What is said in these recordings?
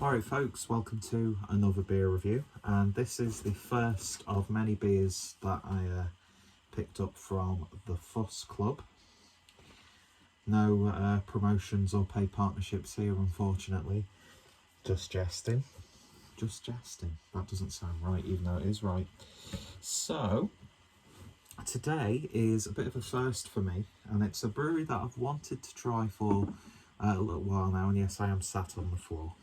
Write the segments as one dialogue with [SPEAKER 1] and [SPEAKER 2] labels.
[SPEAKER 1] Alright folks, welcome to another beer review, and this is the first of many beers that I picked up from the Fuss Club. No promotions or paid partnerships here, unfortunately. Just jesting. Just jesting. That doesn't sound right, even though it is right. So, today is a bit of a first for me, and it's a brewery that I've wanted to try for a little while now, and yes, I am sat on the floor.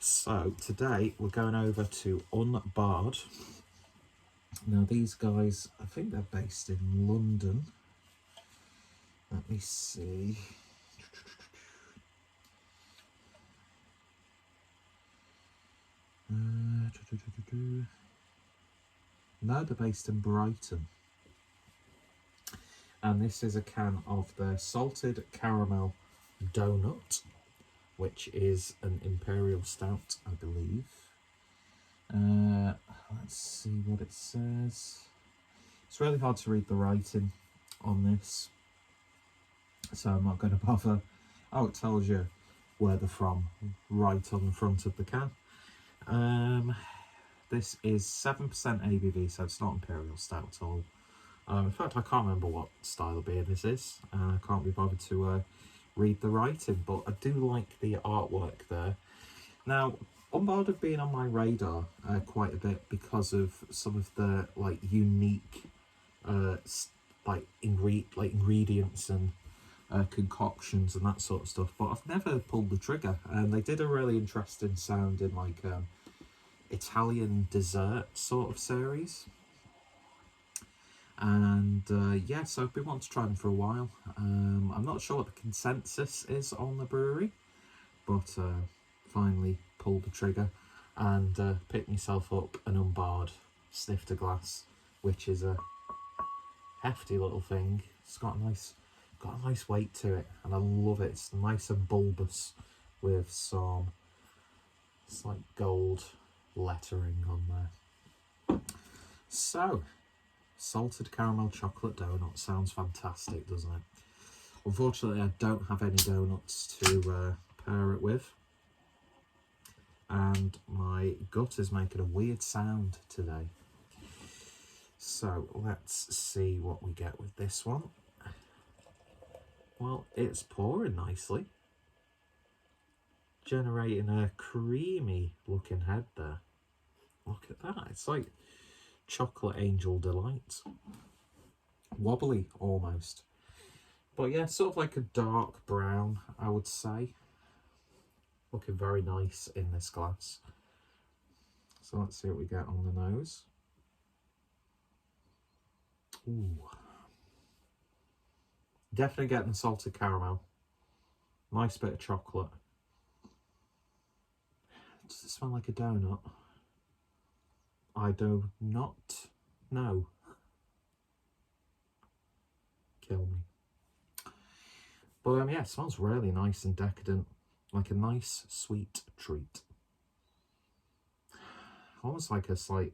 [SPEAKER 1] So today we're going over to UnBarred. Now these guys, I think they're based in London. Let me see. No, they're based in Brighton. And this is a can of their salted caramel donut, which is an imperial stout, I believe. Let's see what it says. It's really hard to read the writing on this, so I'm not going to bother. Oh, it tells you where they're from right on the front of the can. This is 7% ABV, so it's not imperial stout at all. In fact, I can't remember what style of beer this is. I can't be bothered to read the writing, but I do like the artwork there. Now, UnBarred have been on my radar quite a bit because of some of the unique ingredients and concoctions and that sort of stuff, but I've never pulled the trigger. And they did a really interesting sounding Italian dessert sort of series. And yeah, so I've been wanting to try them for a while. I'm not sure what the consensus is on the brewery, but finally pulled the trigger and picked myself up an UnBarred snifter glass, which is a hefty little thing. It's got a nice weight to it, and I love it. It's nice and bulbous with some gold lettering on there. So, salted caramel chocolate donut sounds fantastic, doesn't it? Unfortunately, I don't have any donuts to pair it with, and my gut is making a weird sound today. So let's see what we get with this one. Well, it's pouring nicely, generating a creamy looking head there. Look at that, it's like chocolate angel delight. Wobbly almost. But yeah, sort of like a dark brown, I would say. Looking very nice in this glass. So let's see what we get on the nose. Ooh. Definitely getting the salted caramel. Nice bit of chocolate. Does it smell like a donut? I do not know. Kill me. But yeah, it smells really nice and decadent. Like a nice sweet treat. Almost like a slight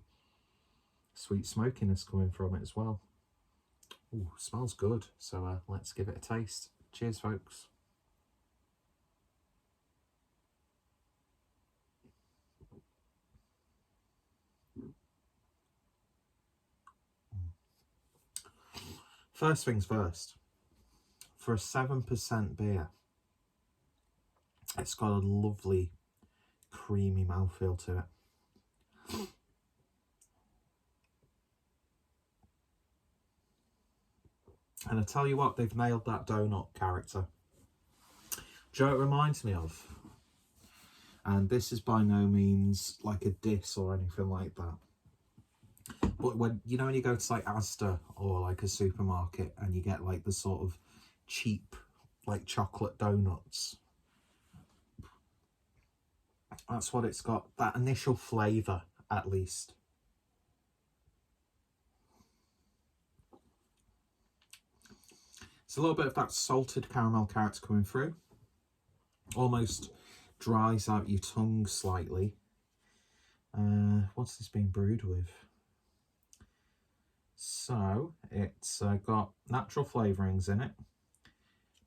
[SPEAKER 1] sweet smokiness coming from it as well. Ooh, smells good. So let's give it a taste. Cheers, folks. First things first. For a 7% beer, it's got a lovely creamy mouthfeel to it. And I tell you what, they've nailed that donut character. Do you know what it reminds me of? And this is by no means like a diss or anything like that. But when you go to like Asda or like a supermarket and you get like the sort of cheap chocolate donuts, that's what it's got, that initial flavour at least. It's a little bit of that salted caramel character coming through. Almost dries out your tongue slightly. What's this being brewed with? So it's got natural flavourings in it.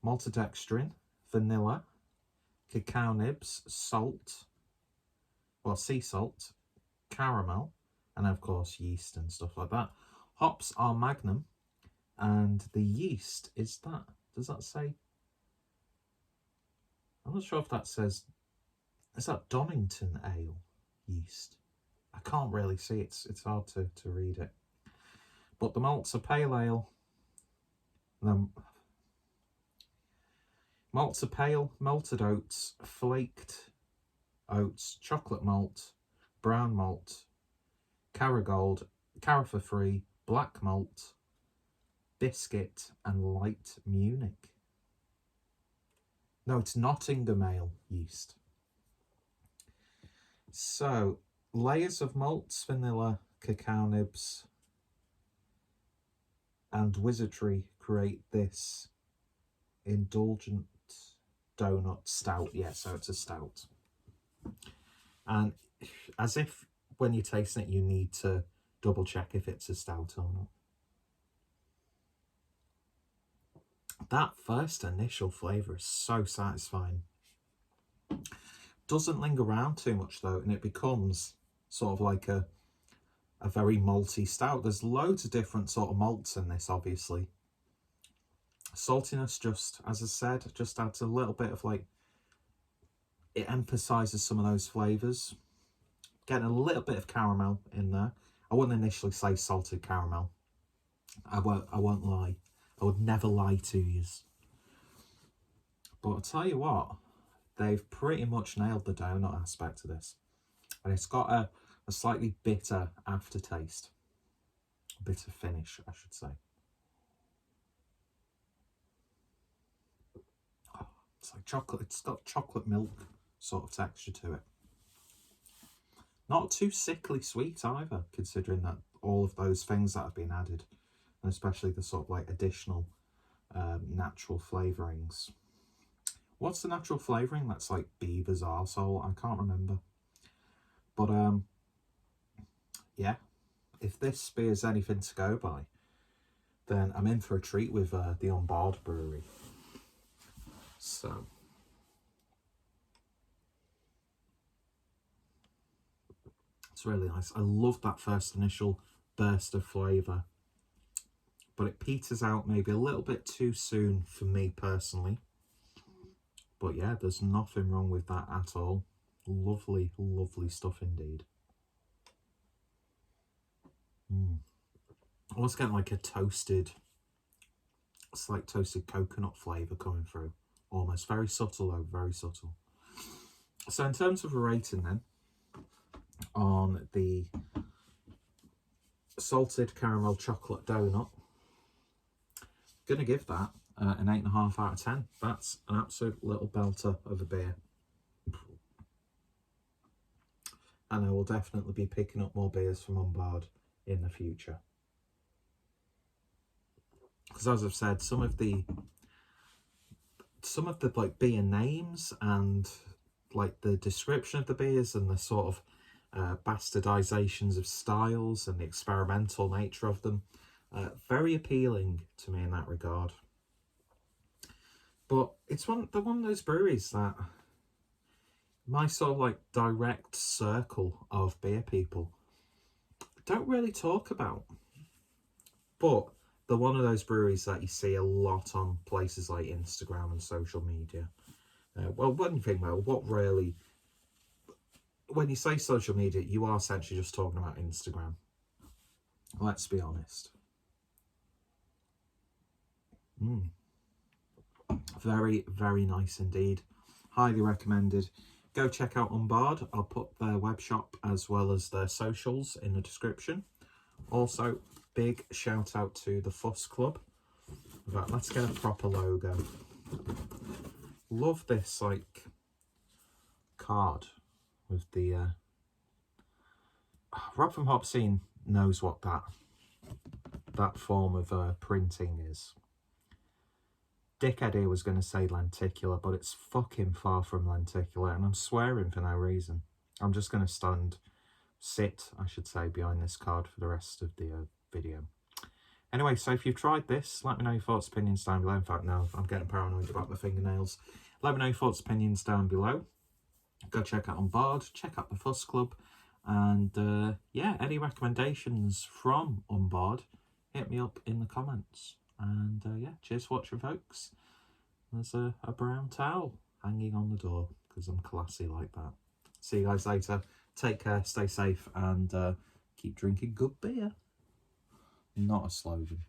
[SPEAKER 1] Maltodextrin, vanilla, cacao nibs, salt, well, sea salt, caramel, and of course yeast and stuff like that. Hops are Magnum, and the yeast is that. Does that say? I'm not sure if that says. Is that Donington Ale yeast? I can't really see. It's hard to read it. But the malts are pale ale. The malts are pale, malted oats, flaked oats, chocolate malt, brown malt, Caragold, Carafa free, black malt, biscuit, and light Munich. No, it's Nottingham Ale yeast. So, layers of malts, vanilla, cacao nibs, and wizardry create this indulgent donut stout. Yeah, so it's a stout. And as if when you're tasting it, you need to double check if it's a stout or not. That first initial flavour is so satisfying. Doesn't linger around too much though, and it becomes sort of like a very malty stout. There's loads of different sort of malts in this, obviously. Saltiness, just as I said, just adds a little bit of like, it emphasises some of those flavours. Getting a little bit of caramel in there. I wouldn't initially say salted caramel. I won't lie. I would never lie to you. But I'll tell you what, they've pretty much nailed the donut aspect of this. And it's got a slightly bitter aftertaste. Bitter finish, I should say. Oh, it's like chocolate. It's got chocolate milk sort of texture to it. Not too sickly sweet either, considering that all of those things that have been added, and especially the sort of like additional natural flavourings. What's the natural flavouring? That's like beaver's arsehole. I can't remember. But yeah, if this beer's anything to go by, then I'm in for a treat with the UnBarred Brewery. So it's really nice. I love that first initial burst of flavour, but it peters out maybe a little bit too soon for me personally. But yeah, there's nothing wrong with that at all. Lovely, lovely stuff indeed. I was getting like a toasted, slight toasted coconut flavour coming through. Almost very subtle though, very subtle. So in terms of a rating then, on the salted caramel chocolate donut, gonna give that an 8.5 out of 10. That's an absolute little belter of a beer. And I will definitely be picking up more beers from UnBarred in the future. Because as I've said, some of the like beer names and like the description of the beers and the sort of bastardizations of styles and the experimental nature of them, very appealing to me in that regard. But it's one of those breweries that my sort of like direct circle of beer people don't really talk about. But they're one of those breweries that you see a lot on places like Instagram and social media. Well, one thing though, when you say social media, you are essentially just talking about Instagram. Let's be honest. Very, very nice indeed. Highly recommended. Go check out UnBarred. I'll put their web shop as well as their socials in the description. Also, big shout out to the Fuss Club. Right, let's get a proper logo. Love this like card with the Rob from Hopscene knows what that form of printing is. Dickhead here was going to say lenticular, but it's fucking far from lenticular, and I'm swearing for no reason. I'm just going to sit, I should say, behind this card for the rest of the video. Anyway, so if you've tried this, let me know your thoughts, opinions down below. In fact, no, I'm getting paranoid about my fingernails. Let me know your thoughts, opinions down below. go check out UnBarred, check out the Fuss Club, and yeah, any recommendations from UnBarred, hit me up in the comments. And yeah, cheers for watching, folks. There's a brown towel hanging on the door because I'm classy like that. See you guys later. Take care, stay safe, and keep drinking good beer. Not a slogan.